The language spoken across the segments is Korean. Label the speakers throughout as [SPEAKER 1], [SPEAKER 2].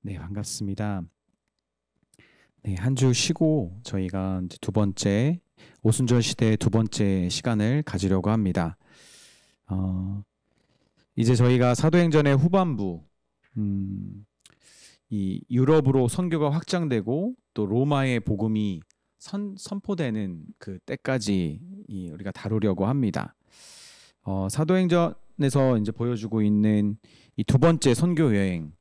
[SPEAKER 1] 네, 반갑습니다. 네, 한 주 쉬고 저희가 이제 두 번째 오순절 시대의 두 번째 시간을 가지려고 합니다. 어, 이제 저희가 사도행전의 후반부, 이 유럽으로 선교가 확장되고 또 로마의 복음이 선포되는 그 때까지 우리가 다루려고 합니다. 사도행전에서 이제 보여주고 있는 이 두 번째 선교 여행,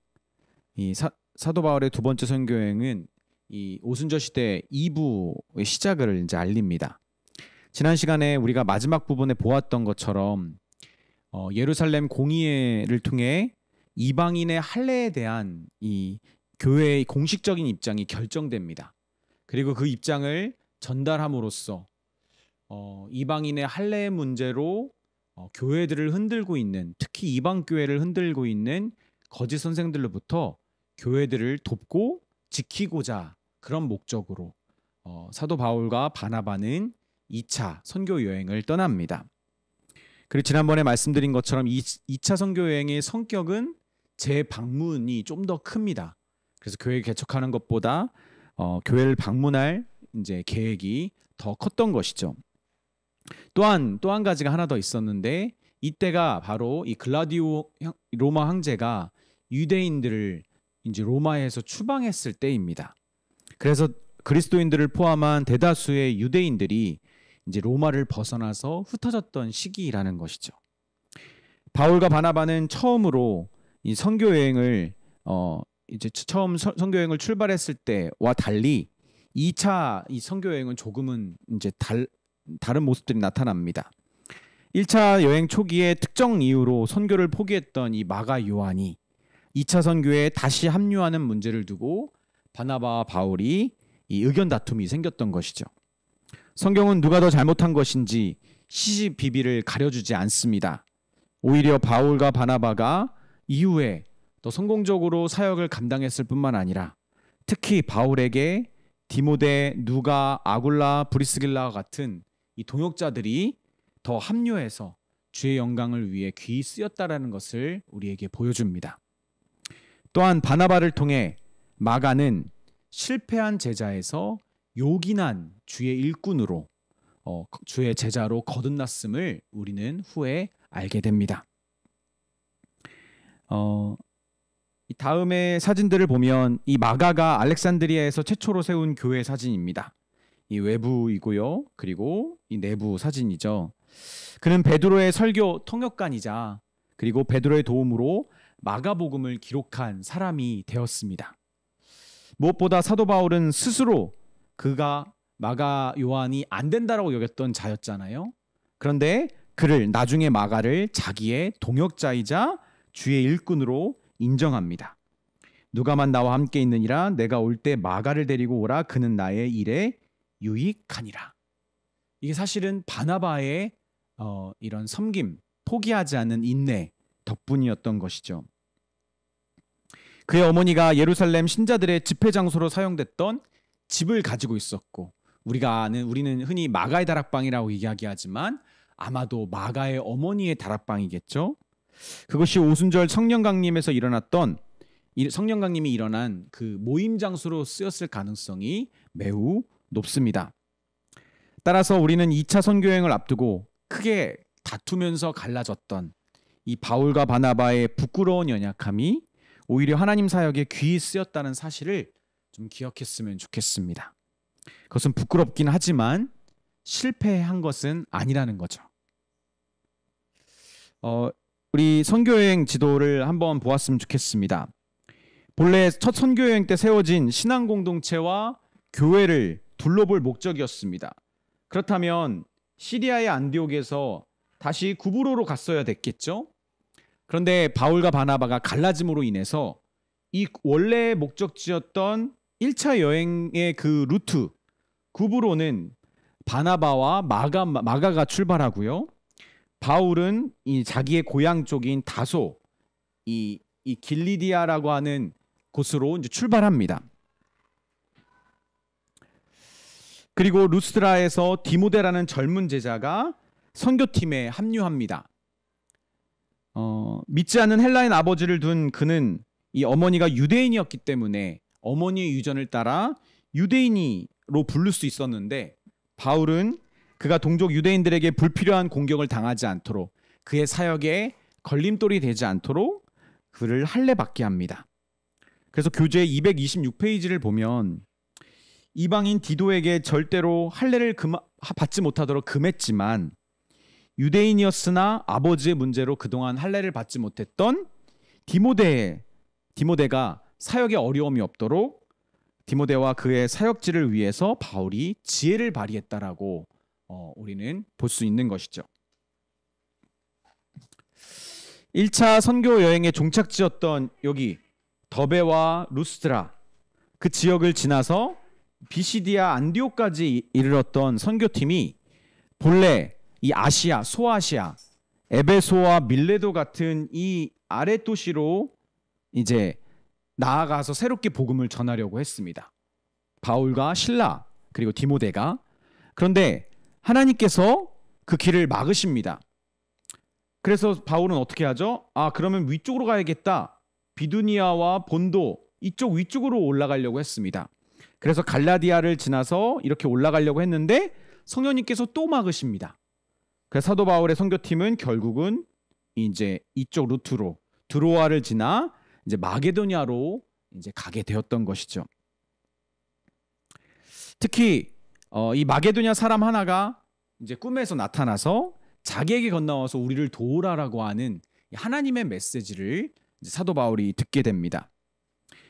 [SPEAKER 1] 사도 바울의 두 번째 선교 여행은 이 오순절 시대 2부의 시작을 이제 알립니다. 지난 시간에 우리가 마지막 부분에 보았던 것처럼 예루살렘 공의회를 통해 이방인의 할례에 대한 이 교회의 공식적인 입장이 결정됩니다. 그리고 그 입장을 전달함으로써 이방인의 할례 문제로 교회들을 흔들고 있는, 특히 이방 교회를 흔들고 있는 거짓 선생들로부터 교회들을 돕고 지키고자 그런 목적으로 사도 바울과 바나바는 2차 선교 여행을 떠납니다. 그리고 지난번에 말씀드린 것처럼 2차 선교 여행의 성격은 재방문이 좀 더 큽니다. 그래서 교회 개척하는 것보다 교회를 방문할 이제 계획이 더 컸던 것이죠. 또 한 가지가 하나 더 있었는데, 이때가 바로 이 글라디오 로마 황제가 유대인들을 이제 로마에서 추방했을 때입니다. 그래서 그리스도인들을 포함한 대다수의 유대인들이 이제 로마를 벗어나서 흩어졌던 시기라는 것이죠. 바울과 바나바는 처음으로 이 선교 여행을 처음 선교 여행을 출발했을 때와 달리 2차 이 선교 여행은 조금은 이제 다른 모습들이 나타납니다. 1차 여행 초기에 특정 이유로 선교를 포기했던 이 마가 요한이 2차 선교에 다시 합류하는 문제를 두고 바나바와 바울이 이 의견 다툼이 생겼던 것이죠. 성경은 누가 더 잘못한 것인지 시시비비를 가려주지 않습니다. 오히려 바울과 바나바가 이후에 더 성공적으로 사역을 감당했을 뿐만 아니라 특히 바울에게 디모데, 누가, 아굴라, 브리스길라와 같은 이 동역자들이 더 합류해서 주의 영광을 위해 귀히 쓰였다라는 것을 우리에게 보여줍니다. 또한 바나바를 통해 마가는 실패한 제자에서 요긴한 주의 일꾼으로 주의 제자로 거듭났음을 우리는 후에 알게 됩니다. 이 다음의 사진들을 보면 이 마가가 알렉산드리아에서 최초로 세운 교회 사진입니다. 이 외부이고요. 그리고 이 내부 사진이죠. 그는 베드로의 설교 통역관이자 그리고 베드로의 도움으로 마가복음을 기록한 사람이 되었습니다. 무엇보다 사도 바울은 스스로 그가 마가 요한이 안 된다라고 여겼던 자였잖아요. 그런데 그를 나중에 마가를 자기의 동역자이자 주의 일꾼으로 인정합니다. 누가만 나와 함께 있느니라 내가 올 때 마가를 데리고 오라 그는 나의 일에 유익하니라. 이게 사실은 바나바의 이런 섬김, 포기하지 않는 인내 덕분이었던 것이죠. 그의 어머니가 예루살렘 신자들의 집회 장소로 사용됐던 집을 가지고 있었고, 우리는 흔히 마가의 다락방이라고 이야기하지만 아마도 마가의 어머니의 다락방이겠죠. 그것이 오순절 성령강림에서 성령강림이 일어난 그 모임 장소로 쓰였을 가능성이 매우 높습니다. 따라서 우리는 2차 선교여행을 앞두고 크게 다투면서 갈라졌던 이 바울과 바나바의 부끄러운 연약함이 오히려 하나님 사역에 귀히 쓰였다는 사실을 좀 기억했으면 좋겠습니다. 그것은 부끄럽긴 하지만 실패한 것은 아니라는 거죠. 우리 선교여행 지도를 한번 보았으면 좋겠습니다. 본래 첫 선교여행 때 세워진 신앙 공동체와 교회를 둘러볼 목적이었습니다. 그렇다면 시리아의 안디옥에서 다시 구브로로 갔어야 됐겠죠? 그런데 바울과 바나바가 갈라짐으로 인해서 이 원래의 목적지였던 1차 여행의 그 루트 구브로는 바나바와 마가가 출발하고요. 바울은 이 자기의 고향 쪽인 다소 이 길리디아라고 하는 곳으로 이제 출발합니다. 그리고 루스드라에서 디모데라는 젊은 제자가 선교팀에 합류합니다. 믿지 않는 헬라인 아버지를 둔 그는 이 어머니가 유대인이었기 때문에 어머니의 유전을 따라 유대인으로 부를 수 있었는데, 바울은 그가 동족 유대인들에게 불필요한 공격을 당하지 않도록, 그의 사역에 걸림돌이 되지 않도록 그를 할례받게 합니다. 그래서 교재 226페이지를 보면 이방인 디도에게 절대로 할례를 받지 못하도록 금했지만, 유대인이었으나 아버지의 문제로 그동안 할례를 받지 못했던 디모데가 사역에 어려움이 없도록 디모데와 그의 사역지를 위해서 바울이 지혜를 발휘했다라고 우리는 볼 수 있는 것이죠. 1차 선교 여행의 종착지였던 여기 더베와 루스드라, 그 지역을 지나서 비시디아 안디옥까지 이르렀던 선교팀이 본래 이 아시아, 소아시아, 에베소와 밀레도 같은 이 아랫 도시로 이제 나아가서 새롭게 복음을 전하려고 했습니다. 바울과 실라 그리고 디모데가. 그런데 하나님께서 그 길을 막으십니다. 그래서 바울은 어떻게 하죠? 그러면 위쪽으로 가야겠다. 비두니아와 본도 이쪽 위쪽으로 올라가려고 했습니다. 그래서 갈라디아를 지나서 이렇게 올라가려고 했는데 성령님께서 또 막으십니다. 그래서 사도 바울의 선교팀은 결국은 이제 이쪽 루트로 드로아를 지나 이제 마게도냐로 이제 가게 되었던 것이죠. 특히 이 마게도냐 사람 하나가 이제 꿈에서 나타나서 자기에게 건너와서 우리를 도우라라고 하는 하나님의 메시지를 이제 사도 바울이 듣게 됩니다.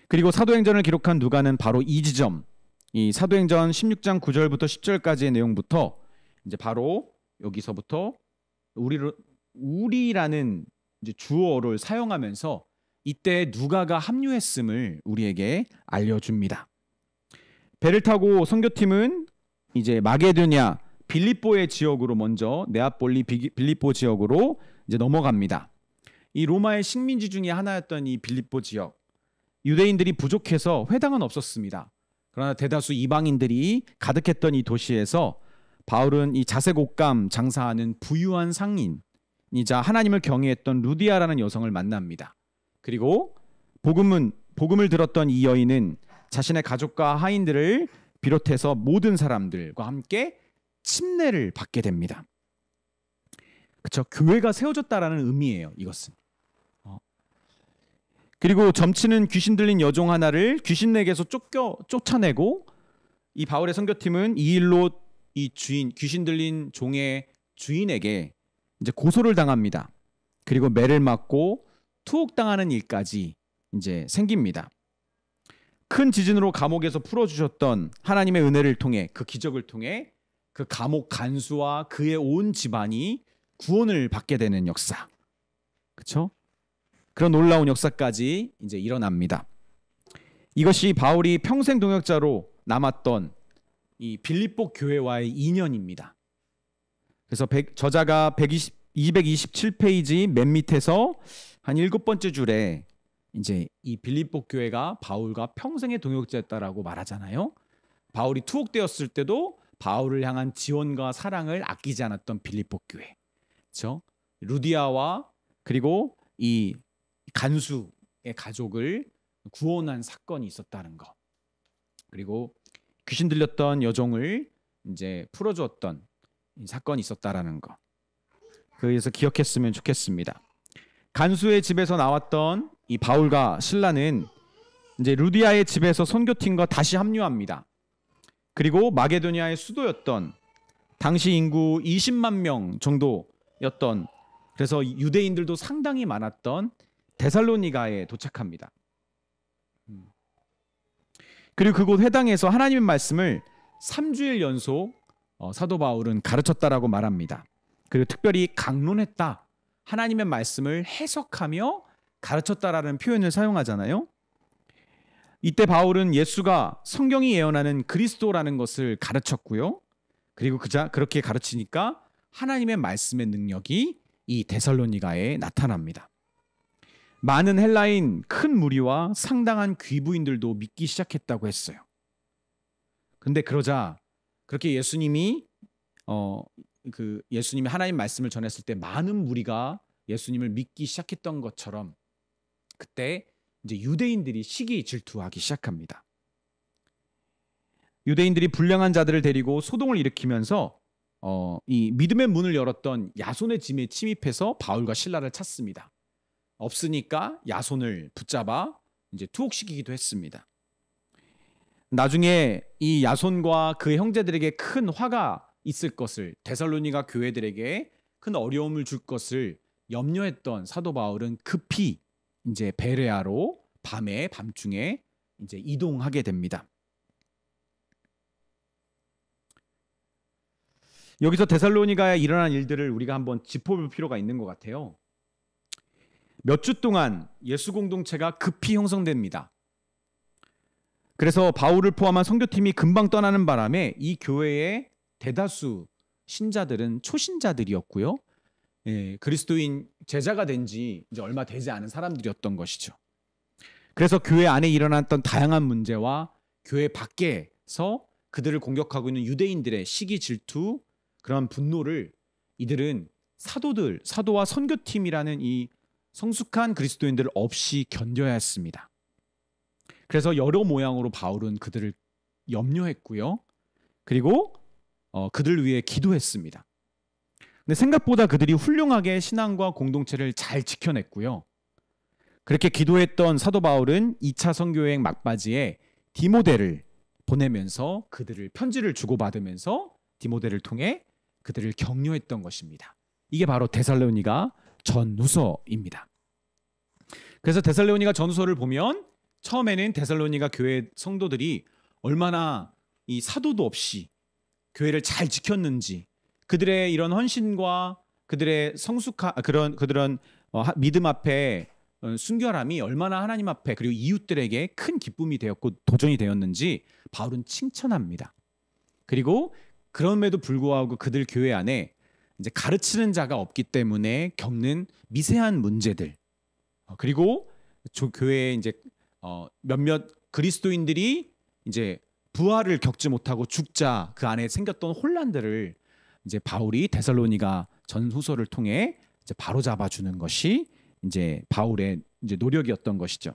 [SPEAKER 1] 그리고 사도행전을 기록한 누가는 바로 이 지점, 이 사도행전 16장 9절부터 10절까지의 내용부터 이제 바로 여기서부터 우리라는 이제 주어를 사용하면서 이때 누가가 합류했음을 우리에게 알려줍니다. 배를 타고 선교팀은 이제 마게도냐 빌립보의 지역으로 먼저 네아폴리 빌립보 지역으로 이제 넘어갑니다. 이 로마의 식민지 중에 하나였던 이 빌립보 지역, 유대인들이 부족해서 회당은 없었습니다. 그러나 대다수 이방인들이 가득했던 이 도시에서 바울은 이 자색 옷감 장사하는 부유한 상인이자 하나님을 경외했던 루디아라는 여성을 만납니다. 그리고 복음을 들었던 이 여인은 자신의 가족과 하인들을 비롯해서 모든 사람들과 함께 침례를 받게 됩니다. 그렇죠? 교회가 세워졌다라는 의미예요. 이것은. 그리고 점치는 귀신 들린 여종 하나를 귀신에게서 쫓아내고 이 바울의 선교팀은 이 일로 이 귀신 들린 종의 주인에게 이제 고소를 당합니다. 그리고 매를 맞고 투옥당하는 일까지 이제 생깁니다. 큰 지진으로 감옥에서 풀어주셨던 하나님의 은혜를 통해, 그 기적을 통해 그 감옥 간수와 그의 온 집안이 구원을 받게 되는 역사, 그렇죠? 그런 놀라운 역사까지 이제 일어납니다. 이것이 바울이 평생 동역자로 남았던 이 빌립보 교회와의 인연입니다. 그래서 저자가 227페이지 맨 밑에서 한 7번째 줄에 이제 이 빌립보 교회가 바울과 평생의 동역자였다라고 말하잖아요. 바울이 투옥되었을 때도 바울을 향한 지원과 사랑을 아끼지 않았던 빌립보 교회, 그렇죠? 루디아와 그리고 이 간수의 가족을 구원한 사건이 있었다는 것, 그리고 귀신 들렸던 여종을 이제 풀어주었던 사건이 있었다라는 것, 그래서 기억했으면 좋겠습니다. 간수의 집에서 나왔던 이 바울과 실라는 이제 루디아의 집에서 선교팀과 다시 합류합니다. 그리고 마게도니아의 수도였던, 당시 인구 20만 명 정도였던, 그래서 유대인들도 상당히 많았던 데살로니가에 도착합니다. 그리고 그곳 회당에서 하나님의 말씀을 3주일 연속 사도 바울은 가르쳤다라고 말합니다. 그리고 특별히 강론했다, 하나님의 말씀을 해석하며 가르쳤다라는 표현을 사용하잖아요. 이때 바울은 예수가 성경이 예언하는 그리스도라는 것을 가르쳤고요. 그리고 그렇게 가르치니까 하나님의 말씀의 능력이 이 데살로니가에 나타납니다. 많은 헬라인 큰 무리와 상당한 귀부인들도 믿기 시작했다고 했어요. 근데 그러자 그렇게 예수님이 하나님 말씀을 전했을 때 많은 무리가 예수님을 믿기 시작했던 것처럼, 그때 이제 유대인들이 시기 질투하기 시작합니다. 유대인들이 불량한 자들을 데리고 소동을 일으키면서 이 믿음의 문을 열었던 야손의 집에 침입해서 바울과 실라를 찾습니다. 없으니까 야손을 붙잡아 이제 투옥시키기도 했습니다. 나중에 이 야손과 그 형제들에게 큰 화가 있을 것을, 데살로니가 교회들에게 큰 어려움을 줄 것을 염려했던 사도 바울은 급히 이제 베레아로 밤중에 이제 이동하게 됩니다. 여기서 데살로니가에 일어난 일들을 우리가 한번 짚어볼 필요가 있는 것 같아요. 몇 주 동안 예수 공동체가 급히 형성됩니다. 그래서 바울을 포함한 선교팀이 금방 떠나는 바람에 이 교회의 대다수 신자들은 초신자들이었고요. 그리스도인 제자가 된 지 이제 얼마 되지 않은 사람들이었던 것이죠. 그래서 교회 안에 일어났던 다양한 문제와 교회 밖에서 그들을 공격하고 있는 유대인들의 시기 질투, 그런 분노를 이들은 사도와 선교팀이라는 이 성숙한 그리스도인들을 없이 견뎌야 했습니다. 그래서 여러 모양으로 바울은 그들을 염려했고요. 그리고 그들을 위해 기도했습니다. 근데 생각보다 그들이 훌륭하게 신앙과 공동체를 잘 지켜냈고요. 그렇게 기도했던 사도 바울은 2차 선교여행 막바지에 디모데를 보내면서 그들을 편지를 주고받으면서 디모데를 통해 그들을 격려했던 것입니다. 이게 바로 데살로니가 전후서입니다. 그래서 데살로니가 전후서를 보면 처음에는 데살로니가 교회 성도들이 얼마나 이 사도도 없이 교회를 잘 지켰는지, 그들의 이런 헌신과 그들의 그런 믿음 앞에 순결함이 얼마나 하나님 앞에 그리고 이웃들에게 큰 기쁨이 되었고 도전이 되었는지 바울은 칭찬합니다. 그리고 그럼에도 불구하고 그들 교회 안에 이제 가르치는 자가 없기 때문에 겪는 미세한 문제들, 그리고 교회에 이제 몇몇 그리스도인들이 이제 부활을 겪지 못하고 죽자 그 안에 생겼던 혼란들을 이제 바울이 데살로니가 전후서를 통해 이제 바로잡아 주는 것이 이제 바울의 이제 노력이었던 것이죠.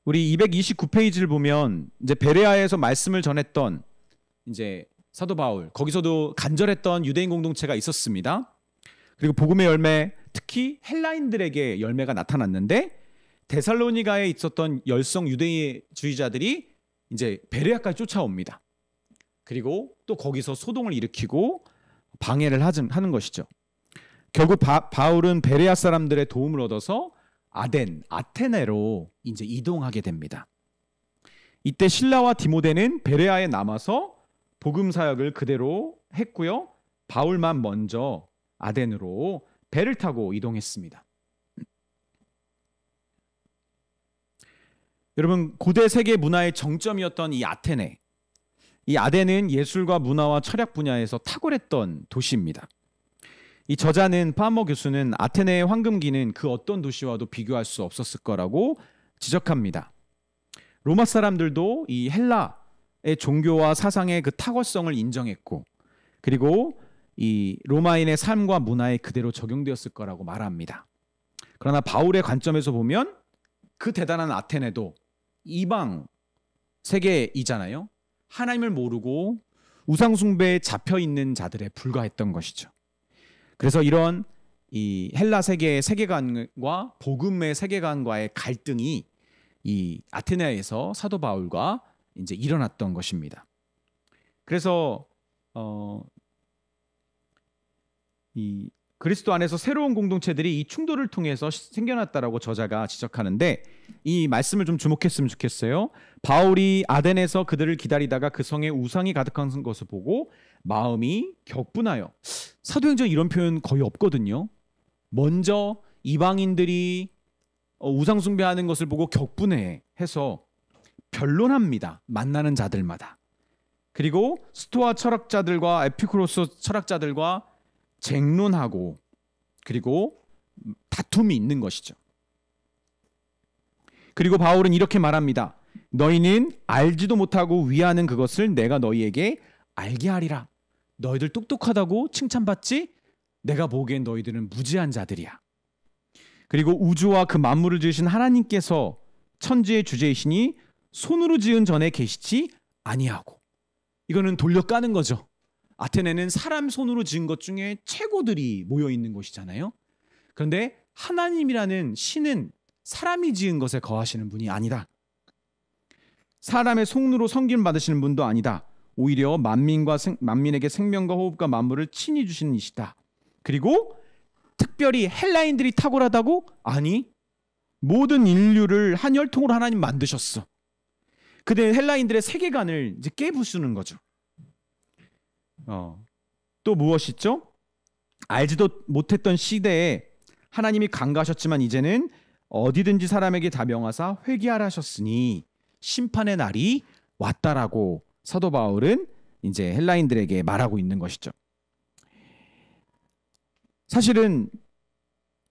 [SPEAKER 1] 우리 229페이지를 보면 이제 베레아에서 말씀을 전했던 이제 사도 바울, 거기서도 간절했던 유대인 공동체가 있었습니다. 그리고 복음의 열매, 특히 헬라인들에게 열매가 나타났는데 데살로니가에 있었던 열성 유대주의자들이 이제 베레아까지 쫓아옵니다. 그리고 또 거기서 소동을 일으키고 방해를 하는 것이죠. 결국 바울은 베레아 사람들의 도움을 얻어서 아테네로 이제 이동하게 됩니다. 이때 실라와 디모데는 베레아에 남아서 복음 사역을 그대로 했고요. 바울만 먼저 아덴으로 배를 타고 이동했습니다. 여러분, 고대 세계 문화의 정점이었던 이 아테네, 이 아덴은 예술과 문화와 철학 분야에서 탁월했던 도시입니다. 이 저자는 파머 교수는 아테네의 황금기는 그 어떤 도시와도 비교할 수 없었을 거라고 지적합니다. 로마 사람들도 이 헬라의 종교와 사상의 그 탁월성을 인정했고, 그리고 이 로마인의 삶과 문화에 그대로 적용되었을 거라고 말합니다. 그러나 바울의 관점에서 보면 그 대단한 아테네도 이방 세계이잖아요. 하나님을 모르고 우상 숭배에 잡혀 있는 자들에 불과했던 것이죠. 그래서 이런 이 헬라 세계의 세계관과 복음의 세계관과의 갈등이 이 아테네에서 사도 바울과 이제 일어났던 것입니다. 그래서 이 그리스도 안에서 새로운 공동체들이 이 충돌을 통해서 생겨났다라고 저자가 지적하는데, 이 말씀을 좀 주목했으면 좋겠어요. 바울이 아덴에서 그들을 기다리다가 그 성에 우상이 가득한 것을 보고 마음이 격분하여, 사도행전 이런 표현 거의 없거든요. 먼저 이방인들이 우상 숭배하는 것을 보고 격분해해서 변론합니다. 만나는 자들마다. 그리고 스토아 철학자들과 에피쿠로스 철학자들과 쟁론하고, 그리고 다툼이 있는 것이죠. 그리고 바울은 이렇게 말합니다. 너희는 알지도 못하고 위하는 그것을 내가 너희에게 알게 하리라. 너희들 똑똑하다고 칭찬받지? 내가 보기엔 너희들은 무지한 자들이야. 그리고 우주와 그 만물을 지으신 하나님께서 천지의 주제이시니 손으로 지은 전에 계시지 아니하고. 이거는 돌려까는 거죠. 아테네는 사람 손으로 지은 것 중에 최고들이 모여 있는 곳이잖아요. 그런데 하나님이라는 신은 사람이 지은 것에 거하시는 분이 아니다. 사람의 손으로 섬김 받으시는 분도 아니다. 오히려 만민에게 생명과 호흡과 만물을 친히 주시는 이시다. 그리고 특별히 헬라인들이 탁월하다고? 아니, 모든 인류를 한 혈통으로 하나님 만드셨어. 그때 헬라인들의 세계관을 이제 깨부수는 거죠. 또 무엇이죠? 알지도 못했던 시대에 하나님이 강가하셨지만 이제는 어디든지 사람에게 다 명하사 회개하라 하셨으니 심판의 날이 왔다라고 사도 바울은 이제 헬라인들에게 말하고 있는 것이죠. 사실은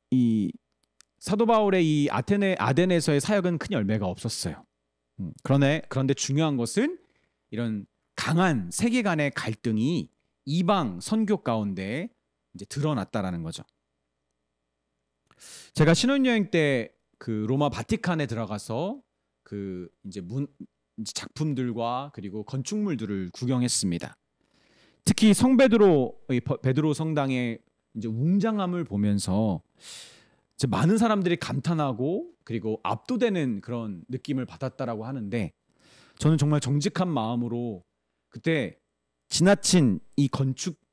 [SPEAKER 1] 이 사도 바울의 이 아덴에서의 사역은 큰 열매가 없었어요. 그런데 중요한 것은 이런 강한 세계관의 갈등이 이방 선교 가운데 이제 드러났다라는 거죠. 제가 신혼여행 때 그 로마 바티칸에 들어가서 그 이제 작품들과 그리고 건축물들을 구경했습니다. 특히 성 베드로 성당의 이제 웅장함을 보면서 이제 많은 사람들이 감탄하고 그리고 압도되는 그런 느낌을 받았다라고 하는데, 저는 정말 정직한 마음으로 그때 지나친 이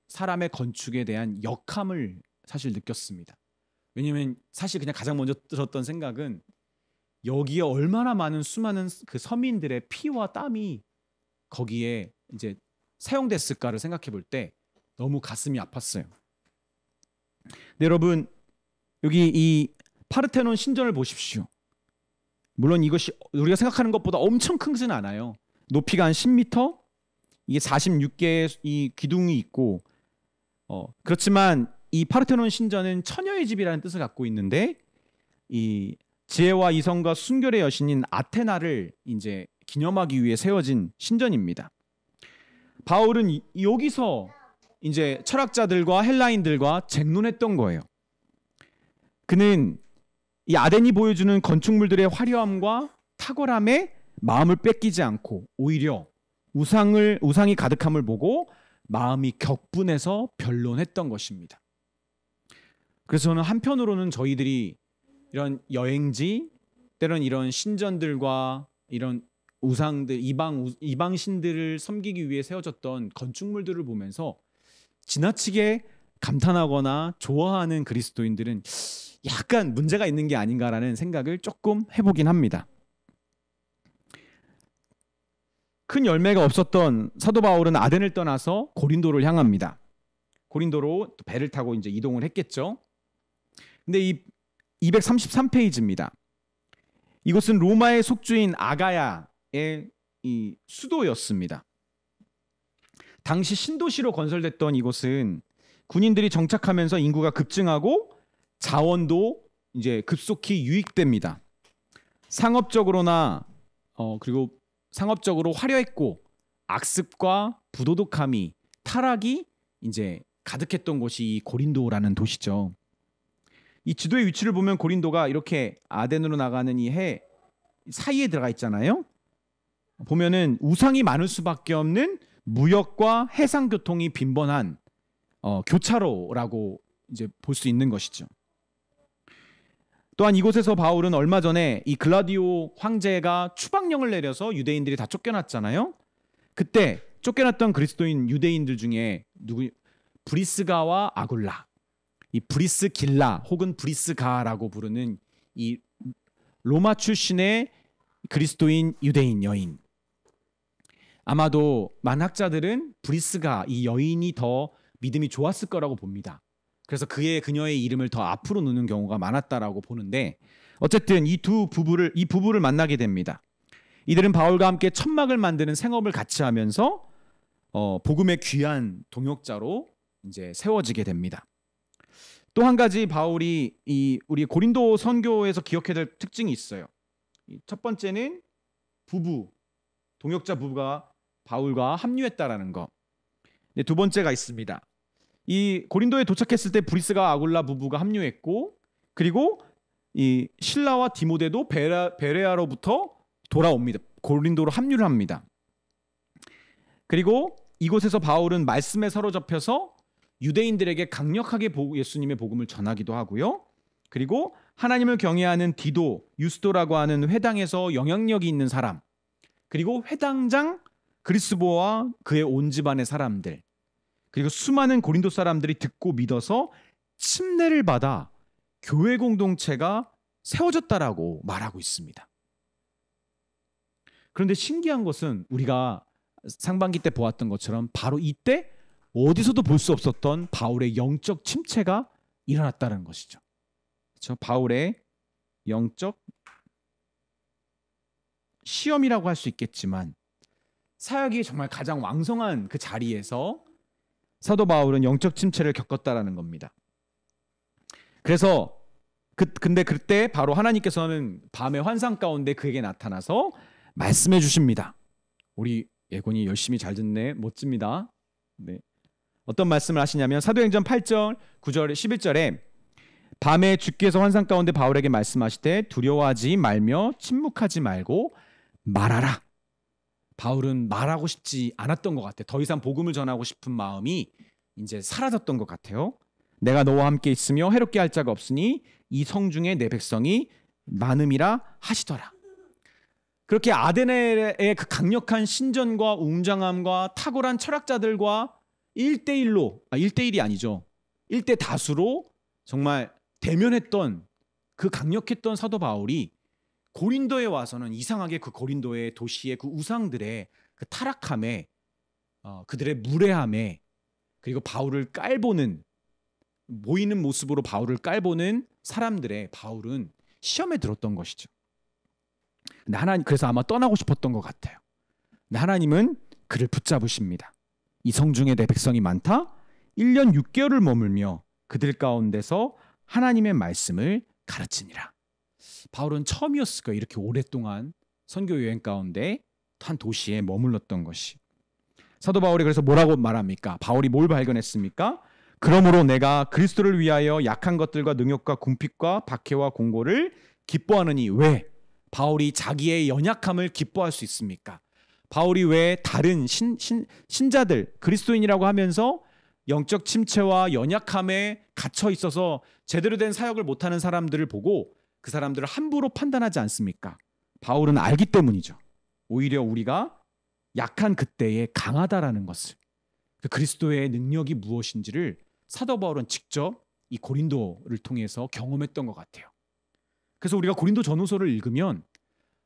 [SPEAKER 1] 사람의 건축에 대한 역함을 사실 느꼈습니다. 왜냐면 사실 그냥 가장 먼저 들었던 생각은 여기에 얼마나 많은 수많은 그 서민들의 피와 땀이 거기에 이제 사용됐을까를 생각해 볼 때 너무 가슴이 아팠어요. 네, 여러분, 여기 이 파르테논 신전을 보십시오. 물론 이것이 우리가 생각하는 것보다 엄청 크진 않아요. 높이가 한 10m, 이게 46개의 이 기둥이 있고, 그렇지만 이 파르테논 신전은 처녀의 집이라는 뜻을 갖고 있는데, 이 지혜와 이성과 순결의 여신인 아테나를 이제 기념하기 위해 세워진 신전입니다. 바울은 여기서 이제 철학자들과 헬라인들과 쟁론했던 거예요. 그는 이 아덴이 보여주는 건축물들의 화려함과 탁월함에 마음을 뺏기지 않고 오히려 우상이 가득함을 보고 마음이 격분해서 변론했던 것입니다. 그래서 저는 한편으로는 저희들이 이런 여행지, 때론 이런 신전들과 이런 우상들, 이방 신들을 섬기기 위해 세워졌던 건축물들을 보면서 지나치게 감탄하거나 좋아하는 그리스도인들은 약간 문제가 있는 게 아닌가라는 생각을 조금 해보긴 합니다. 큰 열매가 없었던 사도 바울은 아덴을 떠나서 고린도를 향합니다. 고린도로 배를 타고 이제 이동을 했겠죠. 근데 이 233페이지입니다. 이곳은 로마의 속주인 아가야의 이 수도였습니다. 당시 신도시로 건설됐던 이곳은 군인들이 정착하면서 인구가 급증하고 자원도 이제 급속히 유익됩니다. 그리고 상업적으로 화려했고 악습과 부도덕함이 타락이 이제 가득했던 곳이 이 고린도라는 도시죠. 이 지도의 위치를 보면 고린도가 이렇게 아덴으로 나가는 이 해 사이에 들어가 있잖아요. 보면은 우상이 많을 수밖에 없는 무역과 해상 교통이 빈번한 교차로라고 이제 볼 수 있는 것이죠. 또한 이곳에서 바울은 얼마 전에 이 글라디오 황제가 추방령을 내려서 유대인들이 다 쫓겨났잖아요. 그때 쫓겨났던 그리스도인 유대인들 중에 브리스가와 아굴라, 이 브리스길라 혹은 브리스가라고 부르는 이 로마 출신의 그리스도인 유대인 여인. 아마도 만학자들은 브리스가 이 여인이 더 믿음이 좋았을 거라고 봅니다. 그래서 그녀의 이름을 더 앞으로 놓는 경우가 많았다라고 보는데, 어쨌든 이 부부를 만나게 됩니다. 이들은 바울과 함께 천막을 만드는 생업을 같이 하면서 복음의 귀한 동역자로 이제 세워지게 됩니다. 또 한 가지 바울이 우리 고린도 선교에서 기억해야 될 특징이 있어요. 첫 번째는 동역자 부부가 바울과 합류했다라는 거. 두 번째가 있습니다. 이 고린도에 도착했을 때 브리스가 아굴라 부부가 합류했고, 그리고 이 실라와 디모데도 베레아로부터 돌아옵니다. 고린도로 합류를 합니다. 그리고 이곳에서 바울은 말씀에 사로잡혀서 유대인들에게 강력하게 예수님의 복음을 전하기도 하고요. 그리고 하나님을 경외하는 디도, 유스도라고 하는 회당에서 영향력이 있는 사람, 그리고 회당장 그리스보와 그의 온 집안의 사람들, 그리고 수많은 고린도 사람들이 듣고 믿어서 침례를 받아 교회 공동체가 세워졌다라고 말하고 있습니다. 그런데 신기한 것은 우리가 상반기 때 보았던 것처럼 바로 이때 어디서도 볼 수 없었던 바울의 영적 침체가 일어났다는 것이죠. 그렇죠? 바울의 영적 시험이라고 할 수 있겠지만 사역이 정말 가장 왕성한 그 자리에서 사도 바울은 영적 침체를 겪었다라는 겁니다. 그래서 근데 그때 바로 하나님께서는 밤의 환상 가운데 그에게 나타나서 말씀해 주십니다. 우리 예곤이 열심히 잘 듣네. 멋집니다. 네. 어떤 말씀을 하시냐면 사도행전 8절 9절 11절에 밤에 주께서 환상 가운데 바울에게 말씀하시되 두려워하지 말며 침묵하지 말고 말하라. 바울은 말하고 싶지 않았던 것 같아요. 더 이상 복음을 전하고 싶은 마음이 이제 사라졌던 것 같아요. 내가 너와 함께 있으며 해롭게 할 자가 없으니 이 성중에 내 백성이 많음이라 하시더라. 그렇게 아데네의 그 강력한 신전과 웅장함과 탁월한 철학자들과 1대1이 아니죠. 1대 다수로 정말 대면했던 그 강력했던 사도 바울이 고린도에 와서는 이상하게 그 고린도의 도시의 그 우상들의 그 타락함에 그들의 무례함에 그리고 바울을 깔보는 모이는 모습으로 바울을 깔보는 사람들의 바울은 시험에 들었던 것이죠. 근데 하나님 그래서 아마 떠나고 싶었던 것 같아요. 근데 하나님은 그를 붙잡으십니다. 이 성중에 내 백성이 많다. 1년 6개월을 머물며 그들 가운데서 하나님의 말씀을 가르치니라. 바울은 처음이었을 거예요. 이렇게 오랫동안 선교 여행 가운데 한 도시에 머물렀던 것이. 사도 바울이 그래서 뭐라고 말합니까? 바울이 뭘 발견했습니까? 그러므로 내가 그리스도를 위하여 약한 것들과 능욕과 궁핍과 박해와 공고를 기뻐하느니. 왜? 바울이 자기의 연약함을 기뻐할 수 있습니까? 바울이 왜 다른 신자들 그리스도인이라고 하면서 영적 침체와 연약함에 갇혀 있어서 제대로 된 사역을 못하는 사람들을 보고 그 사람들을 함부로 판단하지 않습니까? 바울은 알기 때문이죠. 오히려 우리가 약한 그때에 강하다라는 것을, 그 그리스도의 능력이 무엇인지를 사도 바울은 직접 이 고린도를 통해서 경험했던 것 같아요. 그래서 우리가 고린도 전후서를 읽으면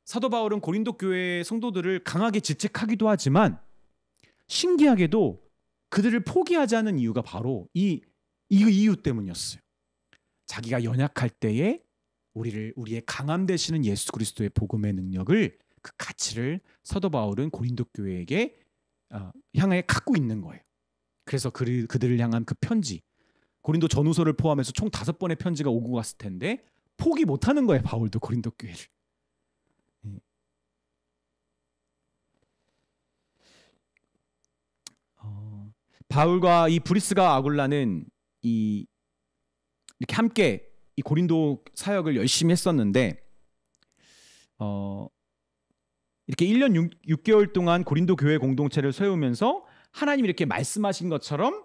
[SPEAKER 1] 사도 바울은 고린도 교회의 성도들을 강하게 지책하기도 하지만 신기하게도 그들을 포기하지 않은 이유가 바로 이 이유 때문이었어요. 자기가 연약할 때에 우리의 강함 되시는 예수 그리스도의 복음의 능력을, 그 가치를 사도 바울은 고린도 교회에게 향해 갖고 있는 거예요. 그래서 그들을 향한 그 편지, 고린도 전후서를 포함해서 총 5번의 편지가 오고 갔을 텐데 포기 못하는 거예요. 바울도 고린도 교회를. 바울과 이 브리스가 아굴라는 이렇게 함께 이 고린도 사역을 열심히 했었는데 이렇게 1년 6개월 동안 고린도 교회 공동체를 세우면서 하나님이 이렇게 말씀하신 것처럼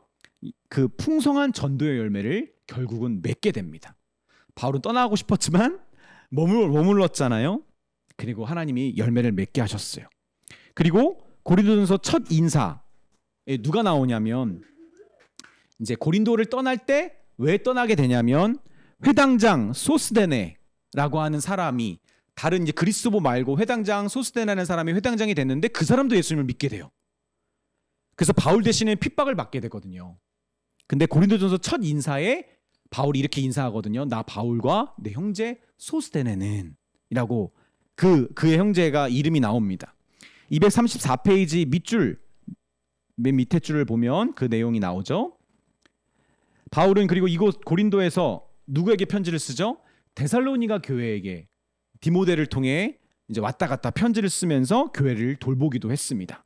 [SPEAKER 1] 그 풍성한 전도의 열매를 결국은 맺게 됩니다. 바울은 떠나고 싶었지만 머물렀잖아요. 그리고 하나님이 열매를 맺게 하셨어요. 그리고 고린도전서 첫 인사에 누가 나오냐면, 이제 고린도를 떠날 때 왜 떠나게 되냐면 회당장 소스데네라고 하는 사람이, 다른 이제 그리스도 말고 회당장 소스데네라는 사람이 회당장이 됐는데 그 사람도 예수님을 믿게 돼요. 그래서 바울 대신에 핍박을 받게 되거든요. 근데 고린도전서 첫 인사에 바울이 이렇게 인사하거든요. 나 바울과 내 형제 소스데네는 이라고 그의 형제가 이름이 나옵니다. 234페이지 밑줄, 맨 밑에 줄을 보면 그 내용이 나오죠. 바울은 그리고 이곳 고린도에서 누구에게 편지를 쓰죠? 데살로니가 교회에게 디모데를 통해 이제 왔다 갔다 편지를 쓰면서 교회를 돌보기도 했습니다.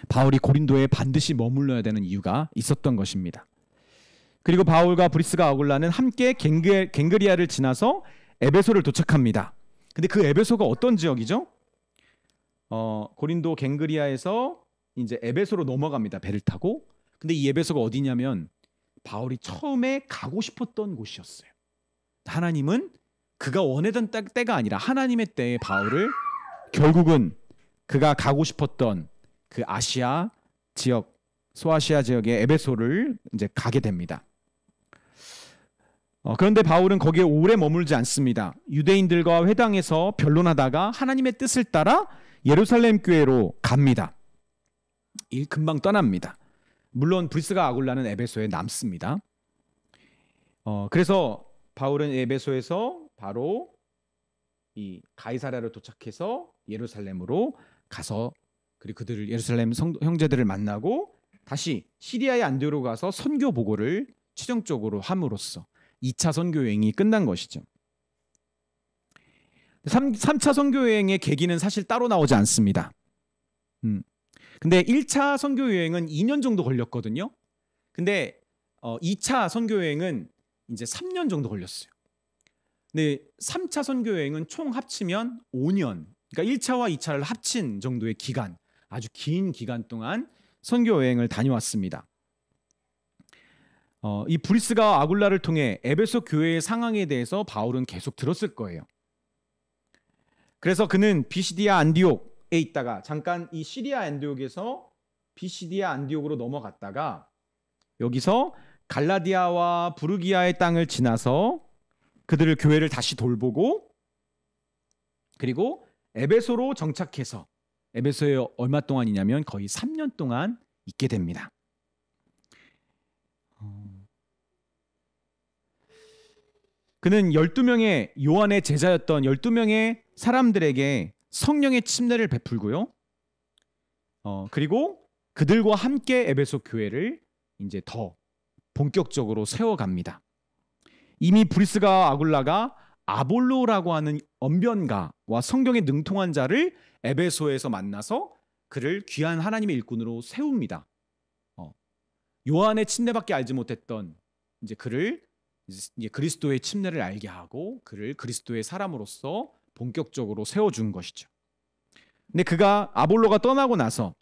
[SPEAKER 1] 바울이 고린도에 반드시 머물러야 되는 이유가 있었던 것입니다. 그리고 바울과 브리스가 아굴라는 함께 갱그리아를 지나서 에베소를 도착합니다. 근데 그 에베소가 어떤 지역이죠? 고린도 갱그리아에서 이제 에베소로 넘어갑니다. 배를 타고. 근데 이 에베소가 어디냐면 바울이 처음에 가고 싶었던 곳이었어요. 하나님은 그가 원하던 때가 아니라 하나님의 때에 바울을 결국은 그가 가고 싶었던 그 아시아 지역, 소아시아 지역의 에베소를 이제 가게 됩니다. 그런데 바울은 거기에 오래 머물지 않습니다. 유대인들과 회당에서 변론하다가 하나님의 뜻을 따라 예루살렘 교회로 갑니다. 금방 떠납니다. 물론 브리스가 아굴라는 에베소에 남습니다. 그래서 바울은 에베소에서 바로 이 가이사랴로 도착해서 예루살렘으로 가서 그리고 그들을 예루살렘 형제들을 만나고 다시 시리아의 안디오로 가서 선교 보고를 최종적으로 함으로써 2차 선교 여행이 끝난 것이죠. 3차 선교 여행의 계기는 사실 따로 나오지 않습니다. 근데 1차 선교 여행은 2년 정도 걸렸거든요. 근데 2차 선교 여행은 이제 3년 정도 걸렸어요. 근데 3차 선교 여행은 총 합치면 5년. 그러니까 1차와 2차를 합친 정도의 기간, 아주 긴 기간 동안 선교 여행을 다녀왔습니다. 이 브리스가 아굴라를 통해 에베소 교회의 상황에 대해서 바울은 계속 들었을 거예요. 그래서 그는 비시디아 안디옥에 있다가 잠깐 이 시리아 안디옥에서 비시디아 안디옥으로 넘어갔다가 여기서 갈라디아와 부르기아의 땅을 지나서 그들을 교회를 다시 돌보고 그리고 에베소로 정착해서 에베소에 얼마 동안이냐면 거의 3년 동안 있게 됩니다. 그는 12명의 요한의 제자였던 12명의 사람들에게 성령의 침례를 베풀고요. 그리고 그들과 함께 에베소 교회를 이제 더 본격적으로 세워갑니다. 이미 브리스가 아굴라가 아볼로라고 하는 언변가와 성경에 능통한 자를 에베소에서 만나서 그를 귀한 하나님의 일꾼으로 세웁니다. 요한의 침례밖에 알지 못했던 이제 그를 이제 그리스도의 침례를 알게 하고 그를 그리스도의 사람으로서 본격적으로 세워준 것이죠. 근데 그가 아볼로가 떠나고 나서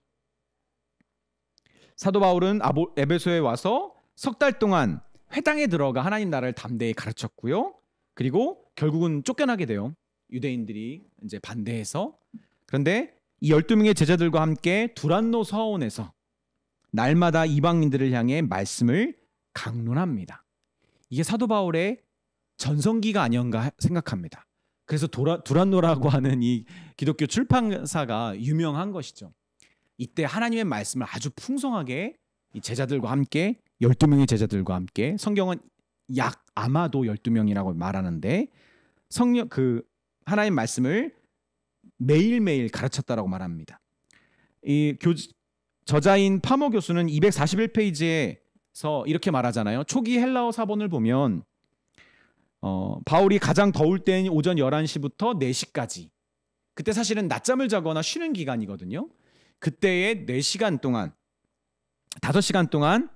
[SPEAKER 1] 사도 바울은 에베소에 와서 석 달 동안 회당에 들어가 하나님 나라를 담대히 가르쳤고요. 그리고 결국은 쫓겨나게 돼요. 유대인들이 이제 반대해서. 그런데 이 12명의 제자들과 함께 두란노 서원에서 날마다 이방인들을 향해 말씀을 강론합니다. 이게 사도 바울의 전성기가 아니었가 생각합니다. 그래서 두란노라고 하는 이 기독교 출판사가 유명한 것이죠. 이때 하나님의 말씀을 아주 풍성하게 이 제자들과 함께 12명의 제자들과 함께 성경은 약 아마도 12명이라고 말하는데 하나님 말씀을 매일매일 가르쳤다라고 말합니다. 이 저자인 파머 교수는 241페이지에서 이렇게 말하잖아요. 초기 헬라어 사본을 보면 바울이 가장 더울 때는 오전 11시부터 4시까지 그때 사실은 낮잠을 자거나 쉬는 기간이거든요. 그때의 4시간 동안 5시간 동안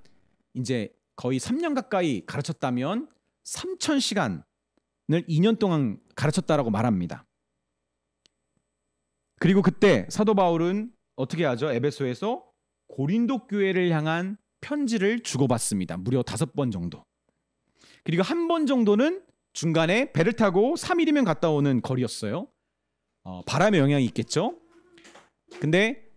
[SPEAKER 1] 이제 거의 3년 가까이 가르쳤다면 3,000시간을 2년 동안 가르쳤다라고 말합니다. 그리고 그때 사도 바울은 어떻게 하죠? 에베소에서 고린도 교회를 향한 편지를 주고받습니다. 무려 5번 정도. 그리고 한 번 정도는 중간에 배를 타고 3일이면 갔다 오는 거리였어요. 바람의 영향이 있겠죠. 근데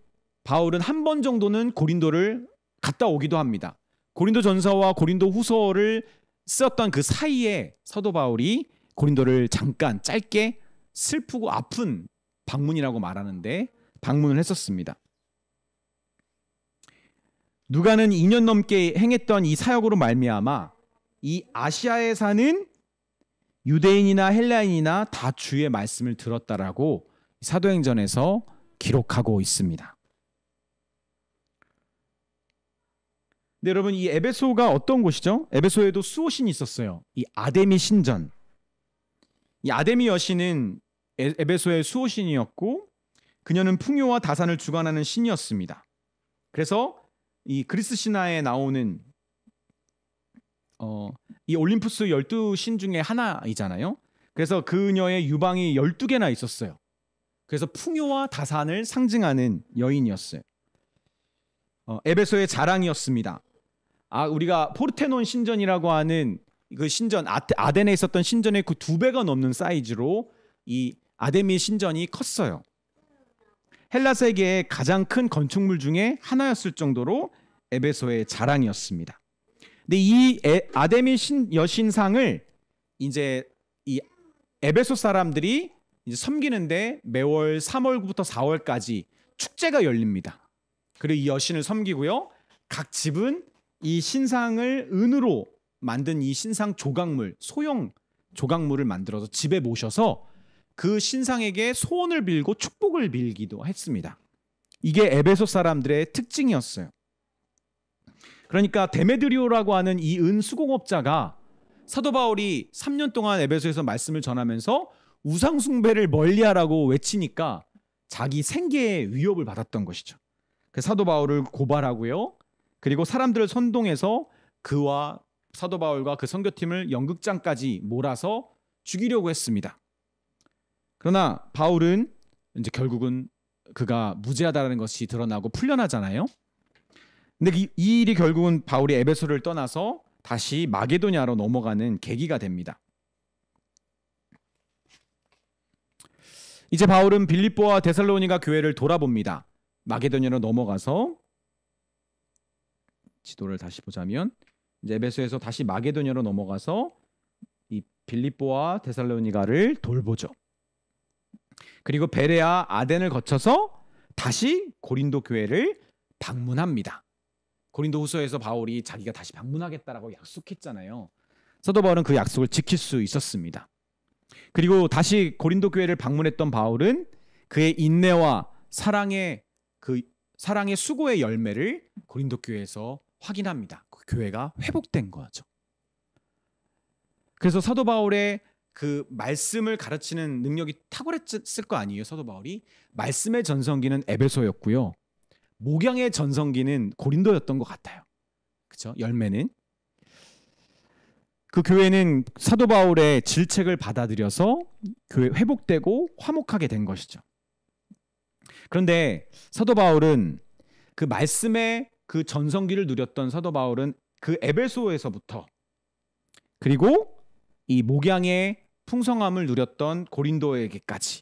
[SPEAKER 1] 바울은 한 번 정도는 고린도를 갔다 오기도 합니다. 고린도 전서와 고린도 후서를 썼던 그 사이에 사도 바울이 고린도를 잠깐 짧게 슬프고 아픈 방문이라고 말하는데 방문을 했었습니다. 누가는 2년 넘게 행했던 이 사역으로 말미암아 이 아시아에 사는 유대인이나 헬라인이나 다 주의 말씀을 들었다라고 사도행전에서 기록하고 있습니다. 근데 여러분 이 에베소가 어떤 곳이죠? 에베소에도 수호신이 있었어요. 이 아데미 신전. 이 아데미 여신은 에베소의 수호신이었고 그녀는 풍요와 다산을 주관하는 신이었습니다. 그래서 이 그리스 신화에 나오는 이 올림푸스 12신 중에 하나이잖아요. 그래서 그녀의 유방이 12개나 있었어요. 그래서 풍요와 다산을 상징하는 여인이었어요. 에베소의 자랑이었습니다. 우리가 포르테논 신전이라고 하는 그 신전, 아덴에 있었던 신전의 그 2배가 넘는 사이즈로 이 아데미 신전이 컸어요. 헬라 세계의 가장 큰 건축물 중에 하나였을 정도로 에베소의 자랑이었습니다. 근데 이 아데미 여신상을 이제 이 에베소 사람들이 이제 섬기는데 매월 3월부터 4월까지 축제가 열립니다. 그리고 이 여신을 섬기고요. 각 집은 이 신상을 은으로 만든 이 신상 조각물, 소형 조각물을 만들어서 집에 모셔서 그 신상에게 소원을 빌고 축복을 빌기도 했습니다. 이게 에베소 사람들의 특징이었어요. 그러니까 데메드리오라고 하는 이 은수공업자가 사도 바울이 3년 동안 에베소에서 말씀을 전하면서 우상 숭배를 멀리하라고 외치니까 자기 생계에 위협을 받았던 것이죠. 그래서 사도 바울을 고발하고요. 그리고 사람들을 선동해서 그와 사도 바울과 그 선교팀을 연극장까지 몰아서 죽이려고 했습니다. 그러나 바울은 이제 결국은 그가 무죄하다는 것이 드러나고 풀려나잖아요. 근데 이 일이 결국은 바울이 에베소를 떠나서 다시 마게도냐로 넘어가는 계기가 됩니다. 이제 바울은 빌립보와 데살로니가 교회를 돌아봅니다. 마게도냐로 넘어가서 지도를 다시 보자면 이제 에베소에서 다시 마게도냐로 넘어가서 이 빌립보와 데살로니가를 돌보죠. 그리고 베레아, 아덴을 거쳐서 다시 고린도 교회를 방문합니다. 고린도후서에서 바울이 자기가 다시 방문하겠다라고 약속했잖아요. 사도 바울은 그 약속을 지킬 수 있었습니다. 그리고 다시 고린도 교회를 방문했던 바울은 그의 인내와 사랑의 수고의 열매를 고린도 교회에서 확인합니다. 그 교회가 회복된 거죠. 그래서 사도 바울의 그 말씀을 가르치는 능력이 탁월했을 거 아니에요. 사도 바울이 말씀의 전성기는 에베소였고요. 목양의 전성기는 고린도였던 것 같아요. 그렇죠? 열매는 그 교회는 사도 바울의 질책을 받아들여서 교회 회복되고 화목하게 된 것이죠. 그런데 사도 바울은 그 말씀의 그 전성기를 누렸던 사도 바울은 그 에베소에서부터 그리고 이 목양의 풍성함을 누렸던 고린도에게까지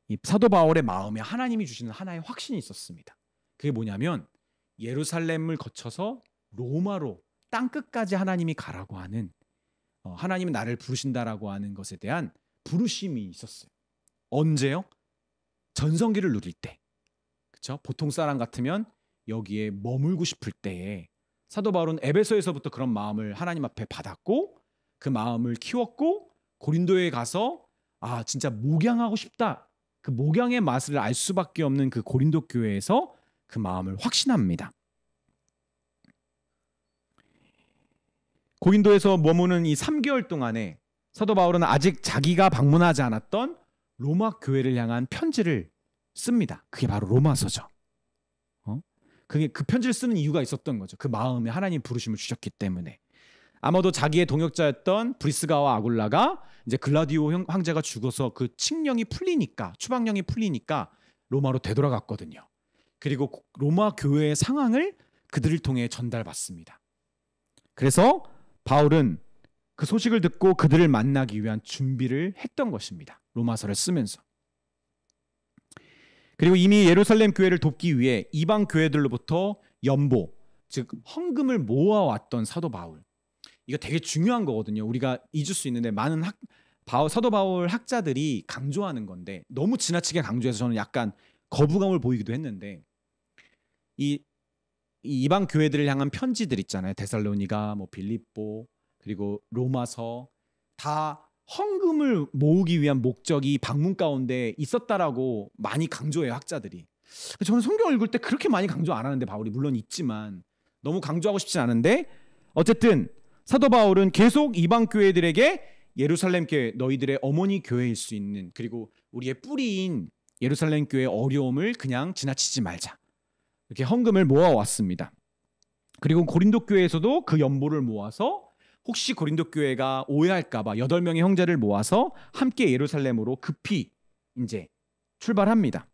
[SPEAKER 1] 이 사도 바울의 마음에 하나님이 주시는 하나의 확신이 있었습니다. 그게 뭐냐면 예루살렘을 거쳐서 로마로 땅끝까지 하나님이 가라고 하는 하나님은 나를 부르신다라고 하는 것에 대한 부르심이 있었어요. 언제요? 전성기를 누릴 때. 그렇죠? 보통 사람 같으면 여기에 머물고 싶을 때에 사도 바울은 에베소에서부터 그런 마음을 하나님 앞에 받았고 그 마음을 키웠고 고린도에 가서 진짜 목양하고 싶다. 그 목양의 맛을 알 수밖에 없는 그 고린도 교회에서 그 마음을 확신합니다. 고린도에서 머무는 이 3개월 동안에 사도 바울은 아직 자기가 방문하지 않았던 로마 교회를 향한 편지를 씁니다. 그게 바로 로마서죠. 그게 그 편지를 쓰는 이유가 있었던 거죠. 그 마음에 하나님 부르심을 주셨기 때문에. 아마도 자기의 동역자였던 브리스가와 아굴라가 이제 글라디오 황제가 죽어서 그 칙령이 풀리니까 추방령이 풀리니까 로마로 되돌아갔거든요. 그리고 로마 교회의 상황을 그들을 통해 전달받습니다. 그래서 바울은 그 소식을 듣고 그들을 만나기 위한 준비를 했던 것입니다. 로마서를 쓰면서. 그리고 이미 예루살렘 교회를 돕기 위해 이방 교회들로부터 연보, 즉 헌금을 모아왔던 사도 바울. 이거 되게 중요한 거거든요. 우리가 잊을 수 있는데 많은 사도 바울 학자들이 강조하는 건데 너무 지나치게 강조해서 저는 약간 거부감을 보이기도 했는데 이 이방 교회들을 향한 편지들 있잖아요. 데살로니가, 빌립보, 그리고 로마서 다 헌금을 모으기 위한 목적이 방문 가운데 있었다라고 많이 강조해요, 학자들이. 저는 성경 읽을 때 그렇게 많이 강조 안 하는데 바울이 물론 있지만 너무 강조하고 싶진 않은데 어쨌든 사도 바울은 계속 이방 교회들에게 예루살렘 교회, 너희들의 어머니 교회일 수 있는 그리고 우리의 뿌리인 예루살렘 교회의 어려움을 그냥 지나치지 말자. 이렇게 헌금을 모아왔습니다. 그리고 고린도 교회에서도 그 연보를 모아서 혹시 고린도 교회가 오해할까봐 8명의 형제를 모아서 함께 예루살렘으로 급히 이제 출발합니다.